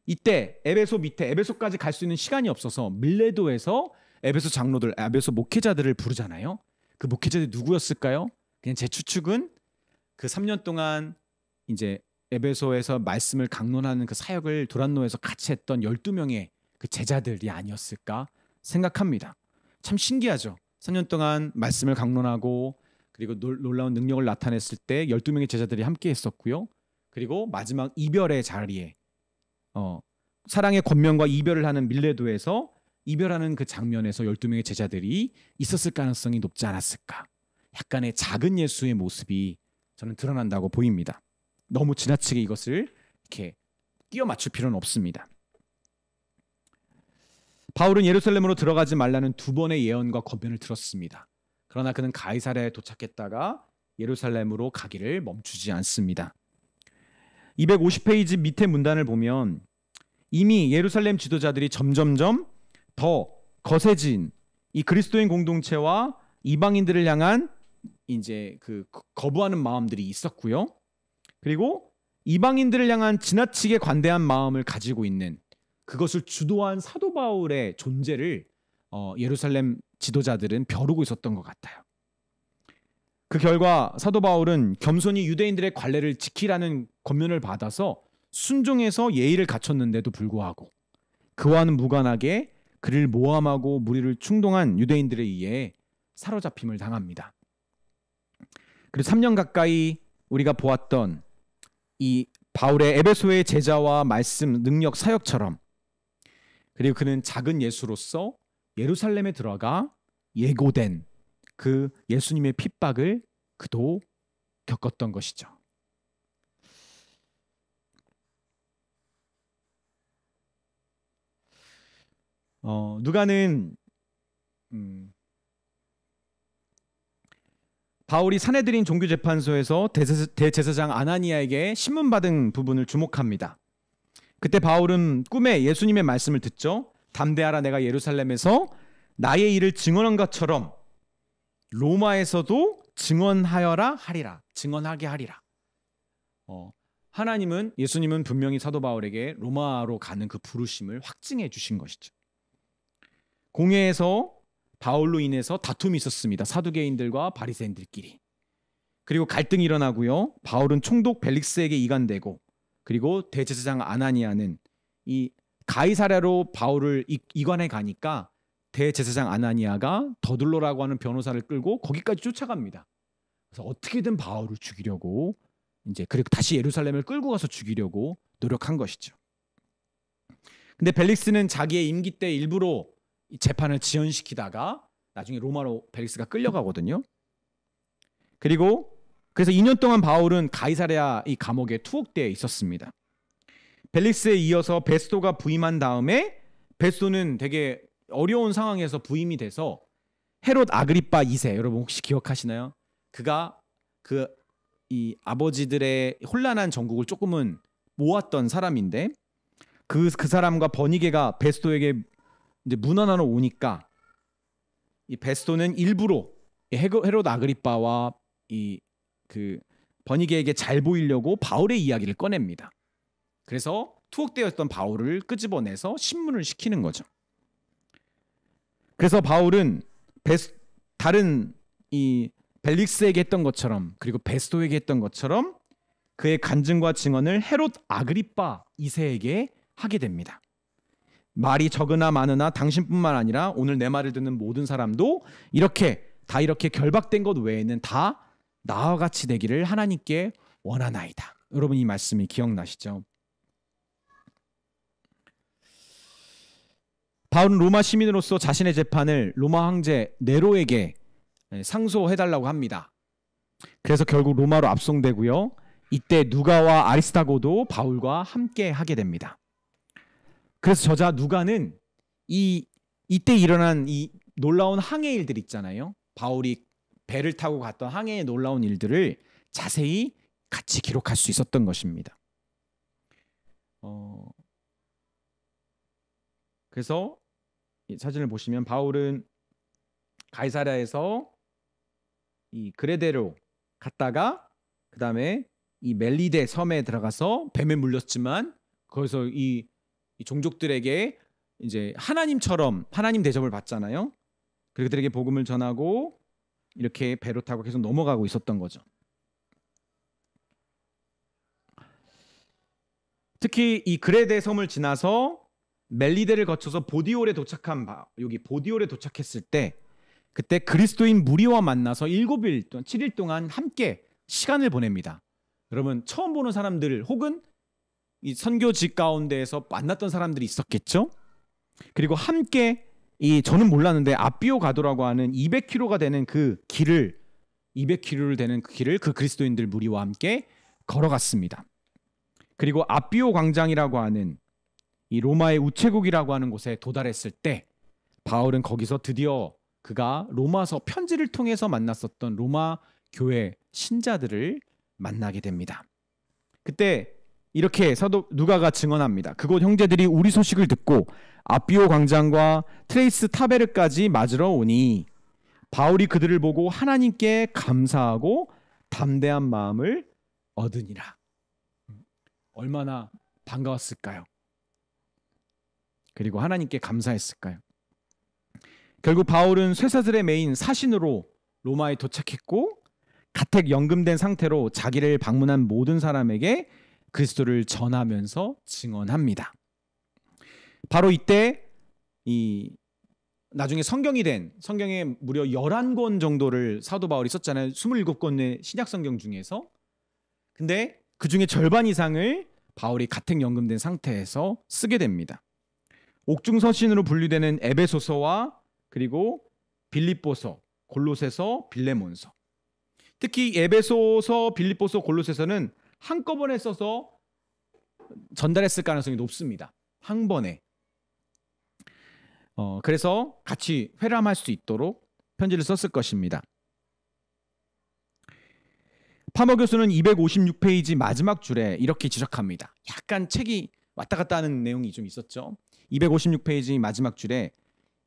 [SPEAKER 1] 이때 에베소 밑에 에베소까지 갈 수 있는 시간이 없어서 밀레도에서 에베소 장로들, 에베소 목회자들을 부르잖아요. 그 목회자들이 누구였을까요? 그냥 제 추측은 그 3년 동안 이제 에베소에서 말씀을 강론하는 그 사역을 도란노에서 같이 했던 12명의 그 제자들이 아니었을까 생각합니다. 참 신기하죠. 3년 동안 말씀을 강론하고 그리고 놀라운 능력을 나타냈을 때 12명의 제자들이 함께 했었고요. 그리고 마지막 이별의 자리에 사랑의 권면과 이별을 하는 밀레도에서 이별하는 그 장면에서 12명의 제자들이 있었을 가능성이 높지 않았을까. 약간의 작은 예수의 모습이 저는 드러난다고 보입니다. 너무 지나치게 이것을 이렇게 끼워 맞출 필요는 없습니다. 바울은 예루살렘으로 들어가지 말라는 2번의 예언과 권면을 들었습니다. 그러나 그는 가이사랴에 도착했다가 예루살렘으로 가기를 멈추지 않습니다. 250페이지 밑에 문단을 보면 이미 예루살렘 지도자들이 점점점 더 거세진 이 그리스도인 공동체와 이방인들을 향한 이제 그 거부하는 마음들이 있었고요. 그리고 이방인들을 향한 지나치게 관대한 마음을 가지고 있는 그것을 주도한 사도 바울의 존재를 예루살렘 지도자들은 벼르고 있었던 것 같아요. 그 결과 사도 바울은 겸손히 유대인들의 관례를 지키라는 권면을 받아서 순종해서 예의를 갖췄는데도 불구하고 그와는 무관하게 그를 모함하고 무리를 충동한 유대인들에 의해 사로잡힘을 당합니다. 그리고 3년 가까이 우리가 보았던 이 바울의 에베소의 제자와 말씀 능력 사역처럼 그리고 그는 작은 예수로서 예루살렘에 들어가 예고된 그 예수님의 핍박을 그도 겪었던 것이죠. 누가는 바울이 산헤드린 종교재판소에서 대제사장 아나니아에게 신문받은 부분을 주목합니다. 그때 바울은 꿈에 예수님의 말씀을 듣죠. 담대하라, 내가 예루살렘에서 나의 일을 증언한 것처럼 로마에서도 증언하여라 하리라. 증언하게 하리라. 하나님은 예수님은 분명히 사도 바울에게 로마로 가는 그 부르심을 확증해 주신 것이죠. 공회에서 바울로 인해서 다툼이 있었습니다. 사두개인들과 바리새인들끼리. 그리고 갈등이 일어나고요. 바울은 총독 벨릭스에게 이간되고 그리고 대제사장 아나니아는 이 가이사랴로 바울을 이관해 가니까 대제사장 아나니아가 더둘로라고 하는 변호사를 끌고 거기까지 쫓아갑니다. 그래서 어떻게든 바울을 죽이려고 이제 그리고 다시 예루살렘을 끌고 가서 죽이려고 노력한 것이죠. 근데 벨릭스는 자기의 임기 때 일부러 이 재판을 지연시키다가 나중에 로마로 벨릭스가 끌려가거든요. 그리고 그래서 2년 동안 바울은 가이사랴 이 감옥에 투옥되어 있었습니다. 벨릭스에 이어서 베스도가 부임한 다음에 베스도는 되게 어려운 상황에서 부임이 돼서 헤롯 아그리파 2세 여러분 혹시 기억하시나요? 그가 이 아버지들의 혼란한 전국을 조금은 모았던 사람인데 그 사람과 버니게가 베스도에게 이제 문안하러 오니까 이 베스도는 일부러 헤롯 아그리빠와 이 그 버니게에게 잘 보이려고 바울의 이야기를 꺼냅니다. 그래서 투옥되었던 바울을 끄집어내서 신문을 시키는 거죠. 그래서 바울은 다른 이 벨릭스에게 했던 것처럼 그리고 베스도에게 했던 것처럼 그의 간증과 증언을 헤롯 아그리빠 2세에게 하게 됩니다. 말이 적으나 많으나 당신뿐만 아니라 오늘 내 말을 듣는 모든 사람도 이렇게 결박된 것 외에는 다 나와 같이 되기를 하나님께 원하나이다. 여러분 이 말씀이 기억나시죠? 바울은 로마 시민으로서 자신의 재판을 로마 황제 네로에게 상소해달라고 합니다. 그래서 결국 로마로 압송되고요. 이때 누가와 아리스타고도 바울과 함께 하게 됩니다. 그래서 저자 누가는 이때 일어난 이 놀라운 항해 일들 있잖아요. 바울이 배를 타고 갔던 항해의 놀라운 일들을 자세히 같이 기록할 수 있었던 것입니다. 그래서 이 사진을 보시면 바울은 가이사랴에서 이 그레데로 갔다가 그 다음에 이 멜리데 섬에 들어가서 뱀에 물렸지만 거기서 이 종족들에게 이제 하나님처럼 하나님 대접을 받잖아요. 그들에게 복음을 전하고 이렇게 배로 타고 계속 넘어가고 있었던 거죠. 특히 이 그레데 섬을 지나서 멜리데를 거쳐서 보디올에 도착한 여기 보디올에 도착했을 때 그때 그리스도인 무리와 만나서 7일 동안 7일 동안 함께 시간을 보냅니다. 여러분 처음 보는 사람들 혹은 이 선교지 가운데에서 만났던 사람들이 있었겠죠. 그리고 함께 저는 몰랐는데 아비오 가도라고 하는 200km가 되는 그 길을 200km를 되는 그 길을 그 그리스도인들 무리와 함께 걸어갔습니다. 그리고 아비오 광장이라고 하는 이 로마의 우체국이라고 하는 곳에 도달했을 때 바울은 거기서 드디어 그가 로마서 편지를 통해서 만났었던 로마 교회 신자들을 만나게 됩니다. 그때 이렇게 사도 누가가 증언합니다. 그곳 형제들이 우리 소식을 듣고 아비오 광장과 트레이스 타베르까지 맞으러 오니 바울이 그들을 보고 하나님께 감사하고 담대한 마음을 얻으니라. 얼마나 반가웠을까요? 그리고 하나님께 감사했을까요? 결국 바울은 쇠사슬에 매인 사신으로 로마에 도착했고 가택 연금된 상태로 자기를 방문한 모든 사람에게 그리스도를 전하면서 증언합니다. 바로 이때 나중에 성경에 무려 11권 정도를 사도 바울이 썼잖아요. 27권의 신약 성경 중에서. 근데 그 중에 절반 이상을 바울이 가택 연금된 상태에서 쓰게 됩니다. 옥중서신으로 분류되는 에베소서와 그리고 빌립보서, 골로새서, 빌레몬서. 특히 에베소서, 빌립보서, 골로새서는 한꺼번에 써서 전달했을 가능성이 높습니다. 한 번에. 그래서 같이 회람할 수 있도록 편지를 썼을 것입니다. 파머 교수는 256페이지 마지막 줄에 이렇게 지적합니다. 약간 책이 왔다 갔다 하는 내용이 좀 있었죠. 256페이지 마지막 줄에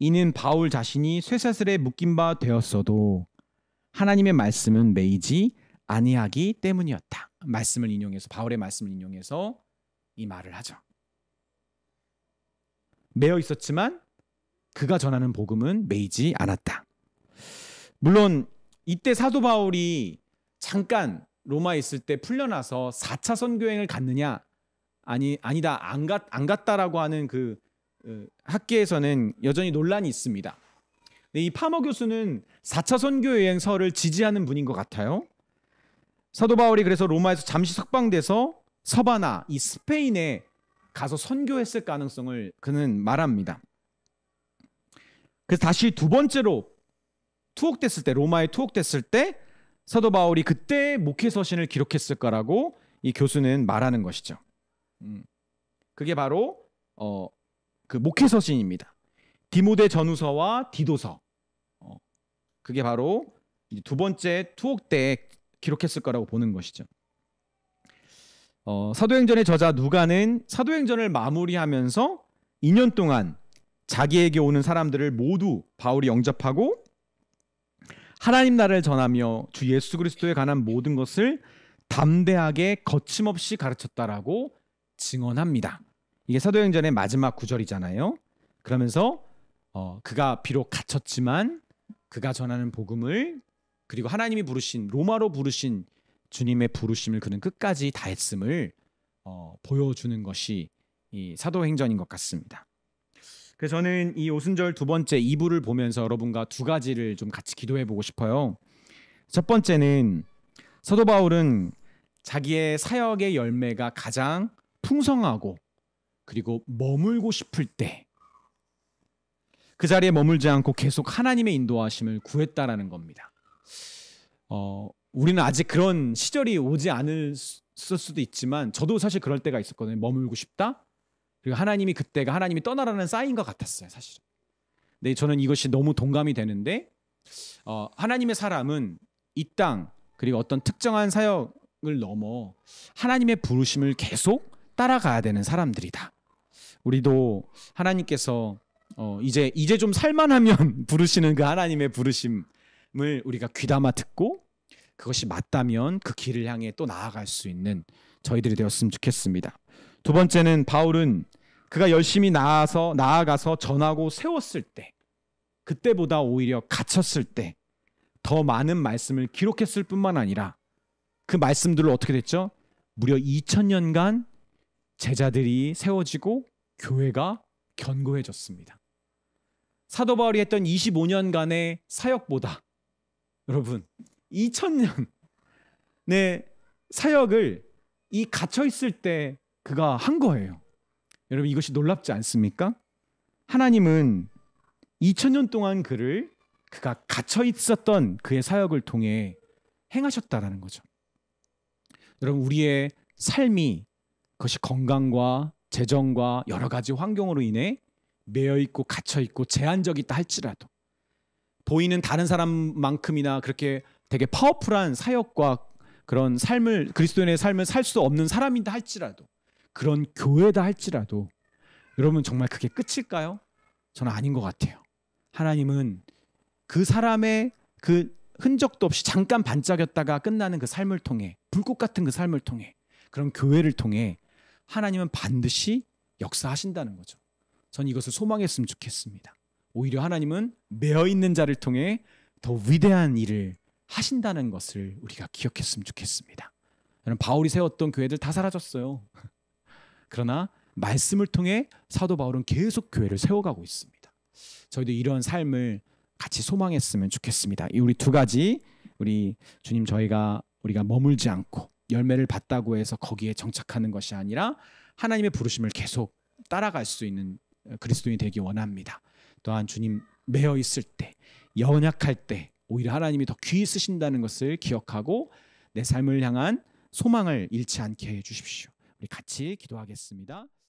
[SPEAKER 1] 이는 바울 자신이 쇠사슬에 묶인 바 되었어도 하나님의 말씀은 매이지 아니하기 때문이었다. 말씀을 인용해서 바울의 말씀을 인용해서 이 말을 하죠. 매여 있었지만 그가 전하는 복음은 매이지 않았다. 물론 이때 사도 바울이 잠깐 로마에 있을 때 풀려나서 4차 선교행을 갔느냐 아니다 안 갔다라고 하는 그 학계에서는 여전히 논란이 있습니다. 이 파머 교수는 4차 선교여행서를 지지하는 분인 것 같아요. 사도 바울이 그래서 로마에서 잠시 석방돼서 서바나 이 스페인에 가서 선교했을 가능성을 그는 말합니다. 그래서 다시 두 번째로 로마에 투옥됐을 때 사도 바울이 그때 목회 서신을 기록했을 거라고 이 교수는 말하는 것이죠. 그게 바로 그 목회 서신입니다. 디모데 전후서와 디도서. 그게 바로 두 번째 투옥 때 기록했을 거라고 보는 것이죠. 사도행전의 저자 누가는 사도행전을 마무리하면서 2년 동안 자기에게 오는 사람들을 모두 바울이 영접하고 하나님 나라를 전하며 주 예수 그리스도에 관한 모든 것을 담대하게 거침없이 가르쳤다라고 증언합니다. 이게 사도행전의 마지막 구절이잖아요. 그러면서 그가 비록 갇혔지만 그가 전하는 복음을 그리고 하나님이 부르신 로마로 부르신 주님의 부르심을 그는 끝까지 다했음을 보여주는 것이 이 사도행전인 것 같습니다. 그래서 저는 이 오순절 두 번째 2부를 보면서 여러분과 두 가지를 좀 같이 기도해 보고 싶어요. 첫 번째는 사도 바울은 자기의 사역의 열매가 가장 풍성하고 그리고 머물고 싶을 때 그 자리에 머물지 않고 계속 하나님의 인도하심을 구했다라는 겁니다. 우리는 아직 그런 시절이 오지 않을 수도 있지만 저도 사실 그럴 때가 있었거든요. 머물고 싶다. 그리고 그때가 하나님이 떠나라는 사인과 같았어요. 사실은. 근데 저는 이것이 너무 동감이 되는데 하나님의 사람은 이 땅 그리고 어떤 특정한 사역을 넘어 하나님의 부르심을 계속 따라가야 되는 사람들이다. 우리도 하나님께서 이제 좀 살만하면 부르시는 그 하나님의 부르심 우리가 귀담아 듣고 그것이 맞다면 그 길을 향해 또 나아갈 수 있는 저희들이 되었으면 좋겠습니다. 두 번째는 바울은 그가 열심히 나아가서 전하고 세웠을 때, 그때보다 오히려 갇혔을 때 더 많은 말씀을 기록했을 뿐만 아니라 그 말씀들로 어떻게 됐죠? 무려 2000년간 제자들이 세워지고 교회가 견고해졌습니다. 사도 바울이 했던 25년간의 사역보다 여러분 2000년의 사역을 이 갇혀 있을 때 그가 한 거예요. 여러분 이것이 놀랍지 않습니까? 하나님은 2000년 동안 그가 갇혀 있었던 그의 사역을 통해 행하셨다라는 거죠. 여러분 우리의 삶이 그것이 건강과 재정과 여러 가지 환경으로 인해 매여 있고 갇혀 있고 제한적이다 할지라도, 보이는 다른 사람만큼이나 그렇게 되게 파워풀한 사역과 그런 삶을, 그리스도인의 삶을 살 수 없는 사람이다 할지라도, 그런 교회다 할지라도 여러분 정말 그게 끝일까요? 저는 아닌 것 같아요. 하나님은 그 사람의 그 흔적도 없이 잠깐 반짝였다가 끝나는 그 삶을 통해, 불꽃 같은 그 삶을 통해, 그런 교회를 통해 하나님은 반드시 역사하신다는 거죠. 전 이것을 소망했으면 좋겠습니다. 오히려 하나님은 매어있는 자를 통해 더 위대한 일을 하신다는 것을 우리가 기억했으면 좋겠습니다. 여러분 바울이 세웠던 교회들 다 사라졌어요. 그러나 말씀을 통해 사도 바울은 계속 교회를 세워가고 있습니다. 저희도 이런 삶을 같이 소망했으면 좋겠습니다. 이 우리 두 가지, 우리 주님 우리가 머물지 않고 열매를 받다고 해서 거기에 정착하는 것이 아니라 하나님의 부르심을 계속 따라갈 수 있는 그리스도인이 되기 원합니다. 또한 주님 매여 있을 때, 연약할 때 오히려 하나님이 더 귀히 쓰신다는 것을 기억하고 내 삶을 향한 소망을 잃지 않게 해 주십시오. 우리 같이 기도하겠습니다.